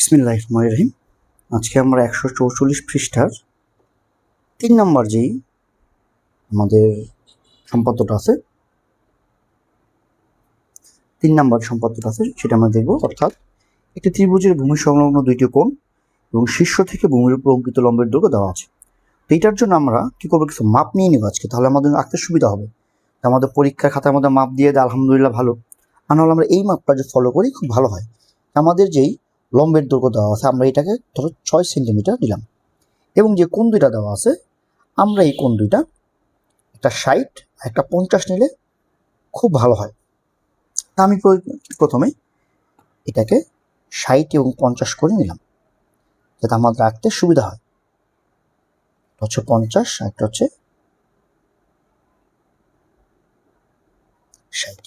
বিসমিল্লাহির রহমানির রহিম। আজকে আমরা 144 পৃষ্ঠার 3 নম্বর যেই আমাদের সম্পাদ্যটা আছে 3 নম্বর সম্পাদ্যটা আছে সেটা আমরা দেখব। অর্থাৎ একটি ত্রিভুজের ভূমি সংলগ্ন দুইটি কোণ এবং শীর্ষ থেকে ভূমির উপর অঙ্কিত লম্বের দৈর্ঘ্য দেওয়া আছে। তো এইটার জন্য আমরা কি করবো, কিছু মাপ নিয়ে নেব আজকে, তাহলে আমাদের আঁকতে সুবিধা হবে। আমাদের পরীক্ষার খাতার মধ্যে মাপ দিয়ে দেয় আলহামদুলিল্লাহ ভালো, আর নাহলে আমরা এই মাপটা যে ফলো করি খুব ভালো হয়। আমাদের যেই লম্বের দৈর্ঘ্য দেওয়া আছে আমরা এটাকে ধরো 6 সেন্টিমিটার দিলাম, এবং যে কোণ দুইটা দেওয়া আছে আমরা এই কোণ দুইটা একটা 60 একটা 50 নিলে খুব ভালো হয়। তা আমি প্রথমে এটাকে 60 এবং 50 করে নিলাম যাতে আমাদের রাখতে সুবিধা হয়। হচ্ছে 50, একটা হচ্ছে 60।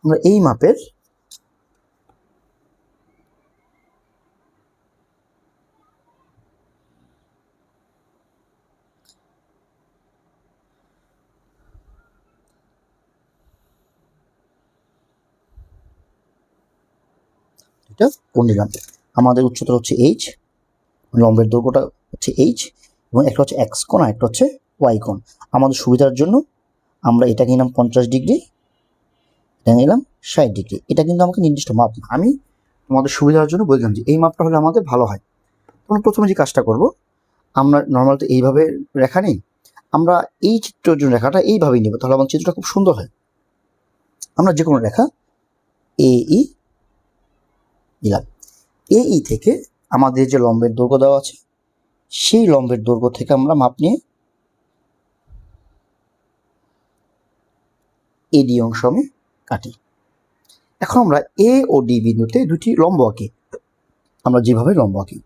আমরা এই মাপের এটা কোণ নিলাম। আমাদের উচ্চতা হচ্ছে h, লম্বের দৈর্ঘ্যটা হচ্ছে h, এবং একটা হচ্ছে x কোণ আর একটা হচ্ছে y কোণ। আমাদের সুবিধার জন্য আমরা এটা নিলাম 50 ডিগ্রি, এটা নিলাম 60 ডিগ্রি। এটা কিন্তু আমাকে নির্দিষ্ট মাপ না, আমি তোমাদের সুবিধার জন্য বললাম যে এই মাপটা হলে আমাদের ভালো হয়। তোমরা প্রথমে যে কাজটা করব, আমরা নর্মাল তো এইভাবে রেখা নেই, আমরা এই চিত্রের জন্য রেখাটা এইভাবেই নেব, তাহলে আমার চিত্রটা খুব সুন্দর হয়। আমরা যে কোনো রেখা AE নিলাম। AE থেকে আমাদের যে লম্বের দৈর্ঘ্য দেওয়া আছে সেই লম্বের দৈর্ঘ্য থেকে আমরা মাপ নিয়ে AD অংশ আমি কাটি। এখন আমরা A ও D বিন্দুতে দুটি লম্ব আঁকি, আমরা যেভাবে লম্ব আঁকি।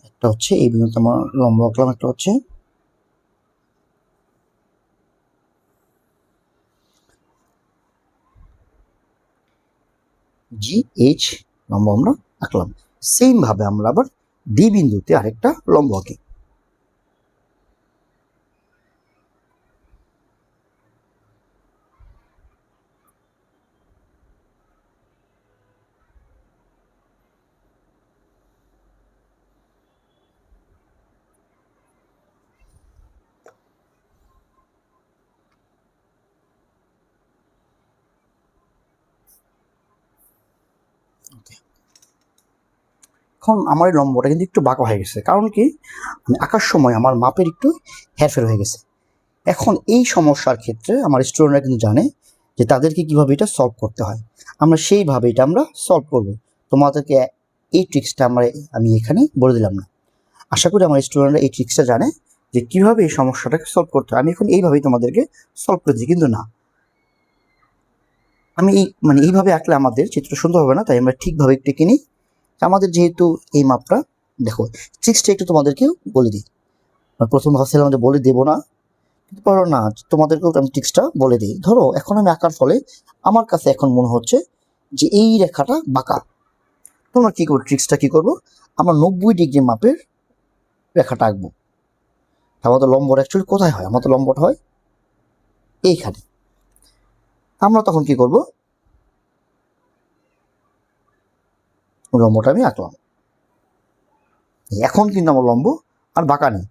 একটা হচ্ছে এই বিন্দুতে আমার লম্ব আঁকলাম, একটা হচ্ছে GH লম্ব আমরা আঁকলাম। সেম ভাবে আমরা আবার D বিন্দুতে আরেকটা লম্ব আঁকি। এখন আমার এই লম্বটা কিন্তু একটু বাঁকা হয়ে গেছে, কারণ কি আমি আঁকার সময় আমার মাপের একটু হেরফের হয়ে গেছে। এখন এই সমস্যার ক্ষেত্রে আমার স্টুডেন্টরা কিন্তু জানে যে তাদেরকে কিভাবে এটা সলভ করতে হয়, আমরা সেইভাবে এটা আমরা সলভ করব। তোমাদেরকে এই ট্রিক্সটা আমি এখানে বলে দিলাম না, আশা করি আমার স্টুডেন্টরা এই ট্রিক্সটা জানে যে কিভাবে এই সমস্যাটাকে সলভ করতে হয়। আমি এখন এইভাবেই তোমাদেরকে সলভ করে দিই, কিন্তু না, আমি এইভাবে আঁকলে আমাদের চিত্র সুন্দর হবে না, তাই আমরা ঠিকভাবে একটু কিনি। আমাদের যেহেতু এই মাপটা, দেখো ট্রিক্সটা একটু তোমাদেরকেও বলে দিই। প্রথম ভাবছিলাম আমাদের বলে দেবো না, কিন্তু পারো না, তোমাদেরকেও আমি ট্রিক্সটা বলে দিই। ধরো এখন আমি আঁকার ফলে আমার কাছে এখন মনে হচ্ছে যে এই রেখাটা বাঁকা। তোমরা কি করবো, ট্রিক্সটা কি করবো, আমরা 90 ডিগ্রি মাপের রেখাটা আঁকবো। আমাদের লম্বটা অ্যাকচুয়ালি কোথায় হয়, আমাদের লম্বটা হয় এইখানে। আমরা তখন কি করব, লম্বটা আমি আঁকলাম। এখন কিন্তু আমার লম্ব আর বাঁকা নেই।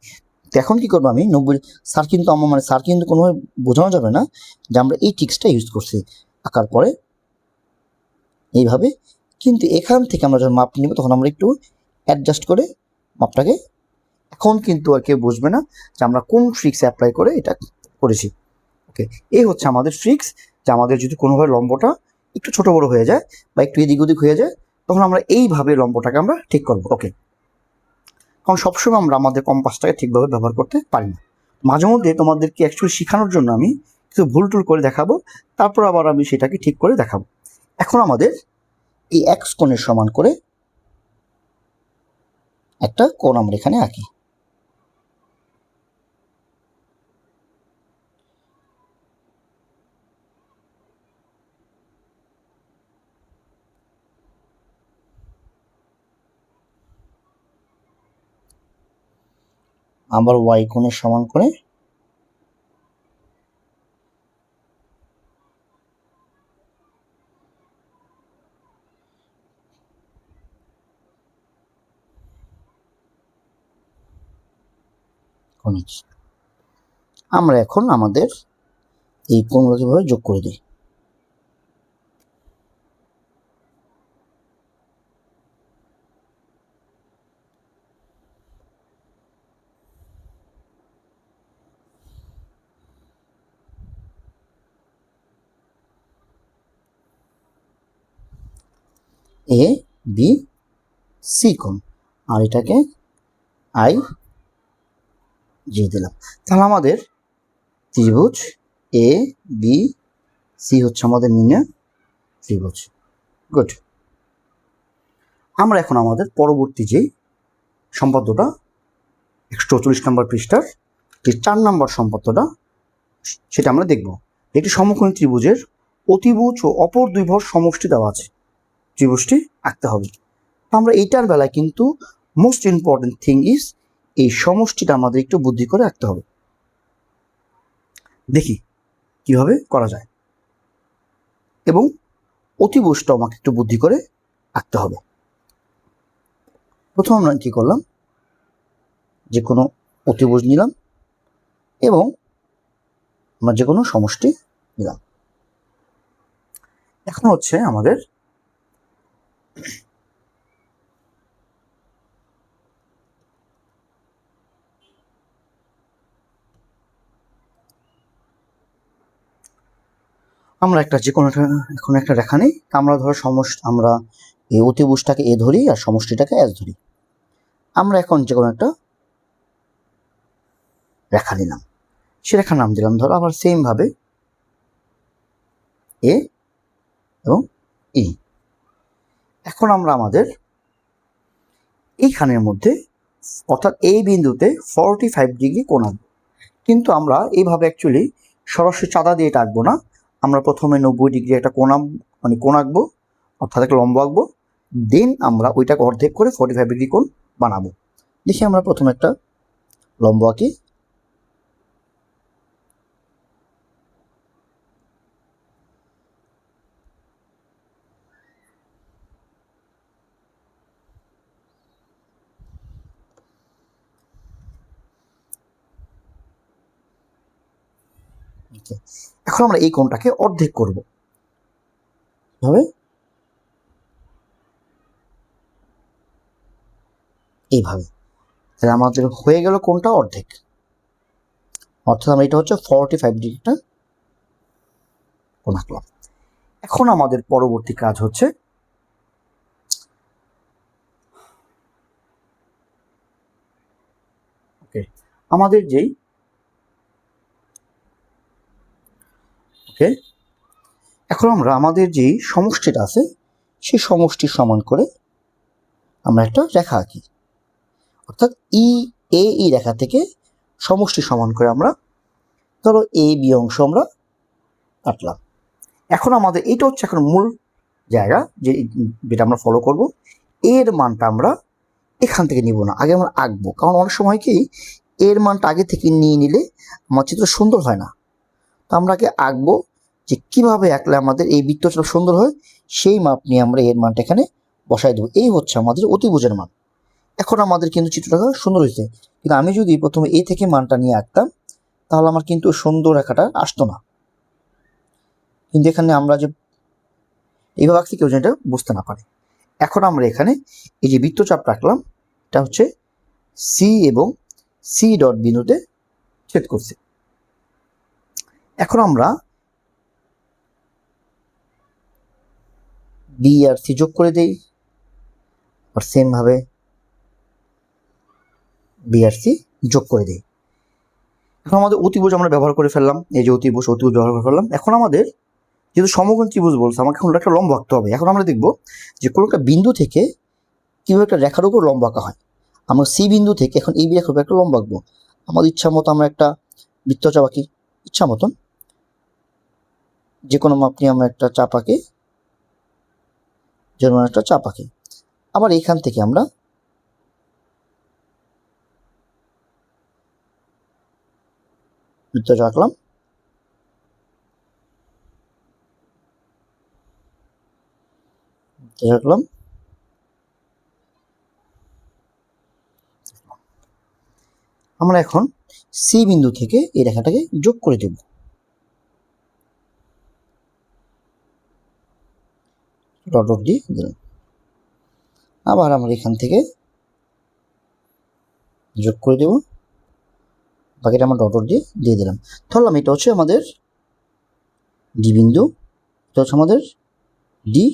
এখন কি করবো, আমি 90 স্যার কিন্তু স্যার কিন্তু কোনোভাবে বোঝানো যাবে না যে আমরা এই ট্রিক্সটা ইউজ করছি আঁকার পরে এইভাবে। কিন্তু এখান থেকে আমরা যখন মাপ নিব তখন আমরা একটু অ্যাডজাস্ট করে মাপটাকে, এখন কিন্তু আর কেউ বুঝবে না যে আমরা কোন ট্রিক্স অ্যাপ্লাই করে এটা করেছি। ওকে, এই হচ্ছে আমাদের ট্রিক্স, যে আমাদের যদি কোনোভাবে লম্বটা একটু ছোট বড় হয়ে যায় বা একটু এদিক ওদিক হয়ে যায়, তখন আমরা এইভাবে লম্বটাকে আমরা ঠিক করবো। ওকে, কারণ সবসময় আমরা আমাদের কম্পাসটাকে ঠিকভাবে ব্যবহার করতে পারি না। মাঝে মধ্যে তোমাদেরকে অ্যাকচুয়ালি শেখানোর জন্য আমি কিছু ভুল টুল করে দেখাবো, তারপর আবার আমি সেটাকে ঠিক করে দেখাবো। এখন আমাদের এই এক্স কোণের সমান করে একটা কোণ আমরা এখানে আঁকি। আবার ওয়াই কোণের সমান করে আমরা এখন আমাদের এই কোণগুলোকে ভাবে যোগ করে দিই। এ বি সি কোণ, আর এটাকে আই জি দিলাম। তাহলে আমাদের ত্রিভুজ এ বি সি হচ্ছে আমাদের নির্ণয় ত্রিভুজ। গুড। আমরা এখন আমাদের পরবর্তী যে সম্পাদ্যটা 144 নম্বর পৃষ্ঠার যে 4 নম্বর সম্পাদ্যটা সেটা আমরা দেখব। একটি সমকোণী ত্রিভুজের অতিভুজ ও অপর দুই ভর সমষ্টি দেওয়া আছে, ত্রিভুজটি আঁকতে হবে। আমরা এইটার বেলায় কিন্তু মোস্ট ইম্পর্টেন্ট থিং ইজ এই সমষ্টিটা আমাদের একটু বুদ্ধি করে আঁকতে হবে। দেখি কিভাবে করা যায়, এবং অতিভুজটা আমাকে একটু বুদ্ধি করে আঁকতে হবে। প্রথম আমরা কি করলাম, যে কোনো অতিভুজ নিলাম এবং আমরা যে কোনো সমষ্টি নিলাম। এখন হচ্ছে আমাদের আমরা একটা যে কোনো এখন একটা রেখা নেই, আমরা ধরো আমরা এই অতিভুজটাকে এ ধরি আর সমষ্টিটাকে এস ধরি। আমরা এখন যে কোনো একটা রেখা নিলাম, সে রেখার নাম দিলাম ধরো আবার সেম ভাবে এ এবং ই। এখন আমরা আমাদের এইখানের মধ্যে অর্থাৎ এই বিন্দুতে 45 ডিগ্রি কোণ আঁকবো, কিন্তু আমরা এইভাবে অ্যাকচুয়ালি সরাসরি চাঁদা দিয়ে এটা আঁকবো না। আমরা প্রথমে 90 ডিগ্রি একটা কোণ আঁকবো, অর্থাৎ একটা লম্ব আঁকবো, দেন আমরা ওইটাকে অর্ধেক করে 45 ডিগ্রি কোণ বানাবো। দেখি আমরা প্রথমে একটা লম্ব আঁকি। এখন আমরা এই কোণটাকে অর্ধেক করব, হবে এইভাবে। তাহলে আমাদের হয়ে গেল কোণটা অর্ধেক, অর্থাৎ আমরা এটা হচ্ছে 45 ডিগ্রিটা কোণ আঁকলাম। এখন আমাদের পরবর্তী কাজ হচ্ছে আমাদের যেই এখন আমরা আমাদের যেই সমষ্টিটা আছে সেই সমষ্টির সমান করে আমরা একটা রেখা আঁকি, অর্থাৎ ই রেখা থেকে সমষ্টি সমান করে আমরা ধরো এ বি অংশ আমরা কাটলাম। এখন আমাদের এটা হচ্ছে এখন মূল জায়গা যেটা আমরা ফলো করব। এর মানটা আমরা এখান থেকে নিব না, আগে আমরা আঁকবো, কারণ অনেক সময় কি এর মানটা আগে থেকে নিয়ে নিলে আমার চিত্র সুন্দর হয় না। তো আমরা আগে আঁকবো যে কিভাবে আঁকলে আমাদের এই বৃত্তটা সুন্দর হয়, সেই মাপ নিয়ে আমরা এর মানটা এখানে বসাই দেবো। এই হচ্ছে আমাদের অতিভুজের মান। এখন আমাদের কিন্তু চিত্রটা সুন্দর হয়েছে, কিন্তু আমি যদি প্রথমে এ থেকে মানটা নিয়ে আঁকতাম তাহলে আমার কিন্তু সুন্দর রেখাটা আসতো না। কিন্তু এখানে আমরা যে এইভাবে আঁকছি কেউ যেন এটা বুঝতে না পারে। এখন আমরা এখানে এই যে বৃত্তচাপ রাখলাম, এটা হচ্ছে সি এবং সি ডট বিন্দুতে ছেদ করছে। এখন আমরা বি আর সি যোগ করে দেই, আর সেম ভাবে বি আর সি যোগ করে দিই। এখন আমাদের অতিভুজ আমরা ব্যবহার করে ফেললাম, এই যে অতিভুজ ব্যবহার করে ফেললাম। এখন আমাদের যেহেতু সমকোণ ত্রিভুজ বলছে, আমাকে এখন একটা লম্ব আঁকতে হবে। এখন আমরা দেখবো যে কোনো একটা বিন্দু থেকে কিভাবে একটা রেখার উপর লম্ব আঁকা হয়। আমরা সি বিন্দু থেকে এখন এই রেখার উপর একটা লম্ব আঁকবো। আমাদের ইচ্ছা মতো আমরা একটা বৃত্তচাপ আঁকি, ইচ্ছা মতন যে কোনো মাপ নিয়ে আমরা একটা চাপ আঁকি, যেমন একটা চাপ আঁকি। আবার এখান থেকে আমরা বৃত্ত আঁকলাম, রাখলাম। আমরা এখন সি বিন্দু থেকে এই রেখাটাকে যোগ করে দেব। ডট ডট দিয়ে দিলাম। আবার আমরা এখান থেকে যোগ করে দেব, বাকিটা আমরা ডট ডট দিয়ে দিলাম। ধরলাম এটা হচ্ছে আমাদের ডি বিন্দু, এটা হচ্ছে আমাদের ডি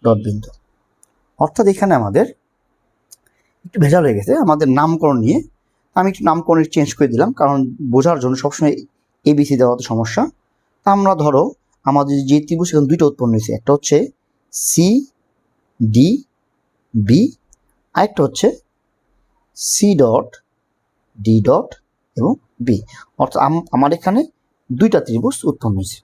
ডট বিন্দু। অর্থাৎ এখানে আমাদের একটু ভেজাল হয়ে গেছে আমাদের নামকরণ নিয়ে। আমি একটু নামকরণ চেঞ্জ করে দিলাম, কারণ বোঝার জন্য সবসময় এবিসি দেওয়া তো সমস্যা। আমরা ধরো আমাদের যে ত্রিভুজ এখানে দুইটা উৎপন্ন হয়েছে, একটা হচ্ছে সি ডি বি, আরেকটা হচ্ছে সি ডট ডি ডট এবং বি। অর্থাৎ আমার এখানে দুইটা ত্রিভুজ উৎপন্ন হয়েছে।